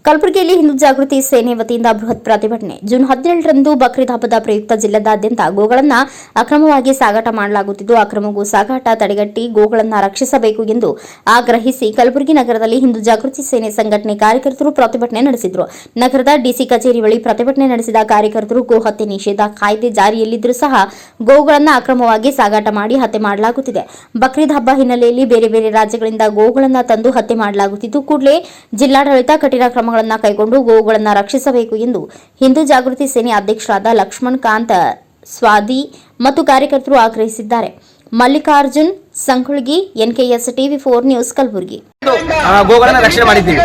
ಕಲಬುರಗಿಯಲ್ಲಿ ಹಿಂದೂ ಜಾಗೃತಿ ಸೇನೆ ವತಿಯಿಂದ ಬೃಹತ್ ಪ್ರತಿಭಟನೆ. ಜೂನ್ 17ರಂದು ಬಕ್ರೀದ್ ಹಬ್ಬದ ಪ್ರಯುಕ್ತ ಜಿಲ್ಲೆಯಾದ್ಯಂತ ಗೋಗಳನ್ನು ಅಕ್ರಮವಾಗಿ ಸಾಗಾಟ ಮಾಡಲಾಗುತ್ತಿದ್ದು, ಅಕ್ರಮ ಗೋ ಸಾಗಾಟ ತಡೆಗಟ್ಟಿ ಗೋಗಳನ್ನು ರಕ್ಷಿಸಬೇಕು ಎಂದು ಆಗ್ರಹಿಸಿ ಕಲಬುರಗಿ ನಗರದಲ್ಲಿ ಹಿಂದೂ ಜಾಗೃತಿ ಸೇನೆ ಸಂಘಟನೆ ಕಾರ್ಯಕರ್ತರು ಪ್ರತಿಭಟನೆ ನಡೆಸಿದರು. ನಗರದ ಡಿಸಿ ಕಚೇರಿ ಬಳಿ ಪ್ರತಿಭಟನೆ ನಡೆಸಿದ ಕಾರ್ಯಕರ್ತರು ಗೋ ಹತ್ಯೆ ನಿಷೇಧ ಕಾಯ್ದೆ ಜಾರಿಯಲ್ಲಿದ್ದರೂ ಸಹ ಗೋಗಳನ್ನು ಅಕ್ರಮವಾಗಿ ಸಾಗಾಟ ಮಾಡಿ ಹತ್ಯೆ ಮಾಡಲಾಗುತ್ತಿದೆ. ಬಕ್ರೀದ್ ಹಬ್ಬ ಹಿನ್ನೆಲೆಯಲ್ಲಿ ಬೇರೆ ಬೇರೆ ರಾಜ್ಯಗಳಿಂದ ಗೋಗಳನ್ನು ತಂದು ಹತ್ಯೆ ಮಾಡಲಾಗುತ್ತಿದ್ದು, ಕೂಡಲೇ ಜಿಲ್ಲಾಡಳಿತ ಕಠಿಣ ಕ್ರಮಗಳನ್ನು ಕೈಗೊಂಡು ಗೋವುಗಳನ್ನು ರಕ್ಷಿಸಬೇಕು ಎಂದು ಹಿಂದೂ ಜಾಗೃತಿ ಸೇನೆ ಅಧ್ಯಕ್ಷರಾದ ಲಕ್ಷ್ಮಣ್ ಕಾಂತ್ ಸ್ವಾದಿ ಮತ್ತು ಕಾರ್ಯಕರ್ತರು ಆಗ್ರಹಿಸಿದ್ದಾರೆ. Mallikarjun Sankulgi, NKS TV4 news, Kalaburagi. ಗೋಗಳನ್ನ ರಕ್ಷಣೆ ಮಾಡಿದ್ದೀವಿ.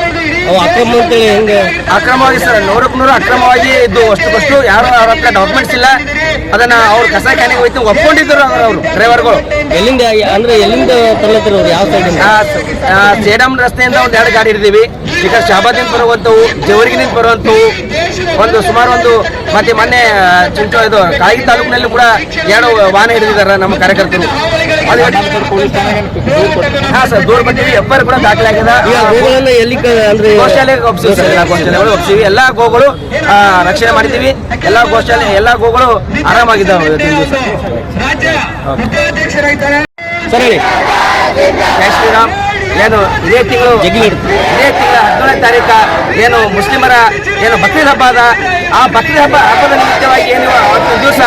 ಅಕ್ರಮವಾಗಿ ಸರ್, 100ಕ್ಕೆ 100 ಅಕ್ರಮವಾಗಿ ಇದ್ದು ಅಷ್ಟು ಯಾರು ಅವ್ರ ಹತ್ರ ಡಾಕ್ಯುಮೆಂಟ್ಸ್ ಇಲ್ಲ. ಅದನ್ನ ಅವ್ರು ಕಸಾಯಿಖಾನೆಗೆ ಹೋಯ್ತು ಒಪ್ಕೊಂಡಿದ್ರು ಅವರು ಡ್ರೈವರ್ಗಳು. ಎಲ್ಲಿಂದ ತರಲತ್ತಿರ ಯಾವ ಸೈಡ್? ಸೇಡಂ ರಸ್ತೆಯಿಂದ ಒಂದು 2 ಗಾಡಿ ಹಿಡಿದೀವಿ. ಈಗ ಶಾಬಾದಿಂದ ಬರುವಂಥವು, ಜವರ್ಗಿನಿಂದ ಬರುವಂಥವು ಒಂದು ಸುಮಾರು ಮತ್ತೆ ಮೊನ್ನೆ ಇದು ಕಾಳಗಿ ತಾಲೂಕಿನಲ್ಲಿ ಕೂಡ 2 ವಾಹನ ಹಿಡಿದಿದ್ದಾರೆ ನಮ್ಮ ಕಾರ್ಯಕರ್ತರು. ಸರ್, ದೂರ ಬಂದಿವಿ. ಎಫ್ಐಆರ್ ಕೂಡ ದಾಖಲೆ ಆಗಿದೆ. ಗೋಶಾಲೆಗೆ ಒಪ್ಪಿಸಿವಿ. ಎಲ್ಲಾ ಗೋಗಳು ರಕ್ಷಣೆ ಮಾಡಿದ್ದೀವಿ. ಎಲ್ಲಾ ಗೋಗಳು ಆರಾಮಾಗಿದ್ದಾವೆ. ಜೈ ಶ್ರೀರಾಮ್. ಏನು ಇದೇ ತಿಂಗಳು 17ನೇ ತಾರೀಕು ಏನು ಮುಸ್ಲಿಮರ ಏನು ಬಕ್ರೀದ್ ಹಬ್ಬ ಅದ. ಆ ಬಕ್ರೀದ್ ಹಬ್ಬದ ನಿಮಿತ್ತವಾಗಿ ಏನು ಅವತ್ತು ದಿವಸ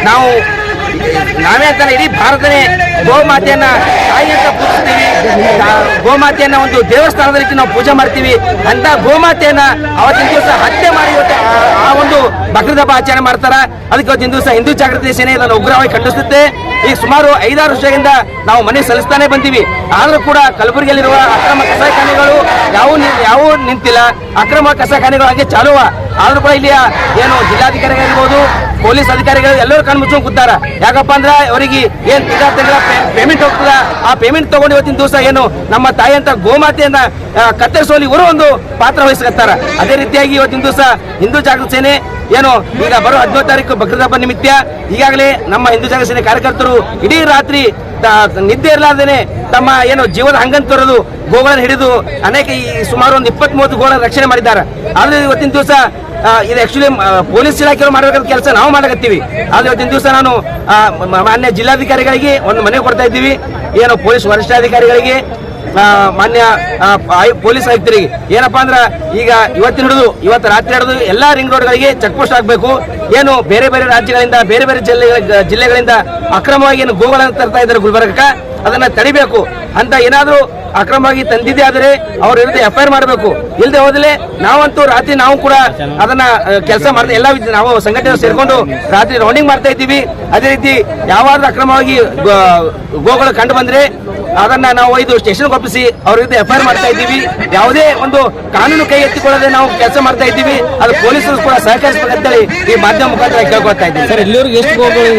ನಾವೇ ಅಂತಾನೆ ಇಡೀ ಭಾರತನೇ ಗೋಮಾತೆಯನ್ನ ತಾಯಿ ಅಂತ ಪೂಜಿಸ್ತೀವಿ. ಗೋಮಾತೆಯನ್ನ ಒಂದು ದೇವಸ್ಥಾನದಲ್ಲಿ ನಾವು ಪೂಜೆ ಮಾಡ್ತೀವಿ. ಅಂತ ಗೋಮಾತೆಯನ್ನ ಅವತ್ತಿನ ದಿವಸ ಹತ್ಯೆ ಮಾಡಿ ಆ ಒಂದು ಬಕ್ರೀದ್ ಹಬ್ಬ ಆಚರಣೆ ಮಾಡ್ತಾರ. ಅದಕ್ಕೆ ಅವತ್ತಿನ ದಿವಸ ಹಿಂದೂ ಜಾಗೃತಿ ಸೇನೆ ಇದನ್ನು ಉಗ್ರವಾಗಿ ಖಂಡಿಸುತ್ತೆ. ಈಗ ಸುಮಾರು 5-6 ವರ್ಷದಿಂದ ನಾವು ಮನೆ ಸಲ್ಲಿಸ್ತಾನೆ ಬಂದೀವಿ. ಆದರೂ ಕೂಡ ಕಲಬುರಗಿಯಲ್ಲಿರುವ ಅಕ್ರಮ ಕಸಾಯಿಖಾನೆಗಳು ಯಾವ ನಿಂತಿಲ್ಲ. ಅಕ್ರಮ ಕಸಾಯಿಖಾನೆಗಳು ಹಾಗೆ ಚಾಲುವ. ಆದ್ರೂ ಕೂಡ ಇಲ್ಲಿಯ ಏನು ಜಿಲ್ಲಾಧಿಕಾರಿಗಳಿರ್ಬೋದು, ಪೊಲೀಸ್ ಅಧಿಕಾರಿಗಳು ಎಲ್ಲರೂ ಕಣ್ಣು ಮುಚ್ಕೊಂಡು ಕೂತಾರ. ಯಾಕಪ್ಪ ಅಂದ್ರೆ ಅವರಿಗೆ ಏನ್ ತಿಂಗಳ ಪೇಮೆಂಟ್ ಹೋಗ್ತದ, ಆ ಪೇಮೆಂಟ್ ತಗೊಂಡು ಇವತ್ತಿನ ದಿವಸ ಏನು ನಮ್ಮ ತಾಯಿ ಅಂತ ಗೋಮಾತೆಯನ್ನ ಕತ್ತರಿಸುವಲ್ಲಿ ಇವರು ಒಂದು ಪಾತ್ರ ವಹಿಸ್ಕತ್ತಾರ. ಅದೇ ರೀತಿಯಾಗಿ ಇವತ್ತಿನ ದಿವಸ ಹಿಂದೂ ಜಾಗೃತಿ ಸೇನೆ ಏನು ಈಗ ಬರೋ 17ನೇ ತಾರೀಕು ಬಕ್ರೀದ್ ಹಬ್ಬ ನಿಮಿತ್ತ ಈಗಾಗಲೇ ನಮ್ಮ ಹಿಂದೂ ಜಾಗೃತಿ ಸೇನೆ ಕಾರ್ಯಕರ್ತರು ಇಡೀ ರಾತ್ರಿ ನಿದ್ದೆ ಇರಲಾರ್ದೇನೆ ತಮ್ಮ ಏನು ಜೀವದ ಹಂಗಂತ ತರೋದು ಗೋಗಳನ್ನು ಹಿಡಿದು ಅನೇಕ ಸುಮಾರು ಒಂದು 20-30 ಗೋಗಳನ್ನು ರಕ್ಷಣೆ ಮಾಡಿದ್ದಾರೆ. ಆದ್ರೆ ಇವತ್ತಿನ ದಿವಸ ಇದು ಆಕ್ಚುಲಿ ಪೊಲೀಸ್ ಇಲಾಖೆಯವರು ಮಾಡಬೇಕಾದ ಕೆಲಸ ನಾವು ಮಾಡಕತ್ತೀವಿ. ಆದ್ರೆ ಇವತ್ತಿನ ದಿವಸ ನಾನು ಮಾನ್ಯ ಜಿಲ್ಲಾಧಿಕಾರಿಗಳಿಗೆ ಒಂದು ಮನೆ ಕೊಡ್ತಾ ಇದ್ದೀವಿ. ಏನು ಪೊಲೀಸ್ ವರಿಷ್ಠಾಧಿಕಾರಿಗಳಿಗೆ, ಮಾನ್ಯ ಪೊಲೀಸ್ ಆಯುಕ್ತರಿಗೆ ಏನಪ್ಪಾ ಅಂದ್ರ ಈಗ ಇವತ್ತು ರಾತ್ರಿ ಹಿಡಿದು ಎಲ್ಲಾ ರಿಂಗ್ ರೋಡ್ಗಳಿಗೆ ಚೆಕ್ ಪೋಸ್ಟ್ ಆಗಬೇಕು. ಏನು ಬೇರೆ ಬೇರೆ ರಾಜ್ಯಗಳಿಂದ ಬೇರೆ ಬೇರೆ ಜಿಲ್ಲೆಗಳಿಂದ ಅಕ್ರಮವಾಗಿ ಏನು ಗೋಗಳನ್ನು ತರ್ತಾ ಇದ್ದಾರೆ ಗುಲ್ಬರ್ಗಕ್ಕೆ, ಅದನ್ನ ತಡಿಬೇಕು ಅಂತ ಏನಾದ್ರೂ ಅಕ್ರಮವಾಗಿ ತಂದಿದ್ದೆ ಆದರೆ ಅವ್ರ ವಿರುದ್ಧ FIR ಮಾಡಬೇಕು. ಇಲ್ಲದೆ ಹೋದಲೇ ನಾವಂತೂ ರಾತ್ರಿ ನಾವು ಕೂಡ ಅದನ್ನ ಕೆಲಸ ಮಾಡ್ತಾ ಎಲ್ಲ ನಾವು ಸಂಘಟನೆ ಸೇರ್ಕೊಂಡು ರಾತ್ರಿ ರೌಂಡಿಂಗ್ ಮಾಡ್ತಾ ಇದ್ದೀವಿ. ಅದೇ ರೀತಿ ಯಾವಾದ್ರೂ ಅಕ್ರಮವಾಗಿ ಗೋಗಳು ಕಂಡು ಬಂದ್ರೆ ಅದನ್ನ ನಾವು ಒಯ್ದು ಸ್ಟೇಷನ್ಗೆ ಒಪ್ಪಿಸಿ ಅವ್ರ ವಿರುದ್ಧ FIR ಮಾಡ್ತಾ ಇದ್ದೀವಿ. ಯಾವುದೇ ಒಂದು ಕಾನೂನು ಕೈ ಎತ್ತಿಕೊಳ್ಳದೆ ನಾವು ಕೆಲಸ ಮಾಡ್ತಾ ಇದ್ದೀವಿ. ಅದು ಪೊಲೀಸರು ಕೂಡ ಸಹಕರಿಸಬೇಕಂತೇಳಿ ಈ ಮಾಧ್ಯಮ ಮುಖಾಂತರ ಕೇಳ್ಕೊಳ್ತಾ ಇದ್ದೀವಿ. ಸರ್, ಇಲ್ಲಿವರೆಗೆ ಎಷ್ಟು ಗೋಗಳು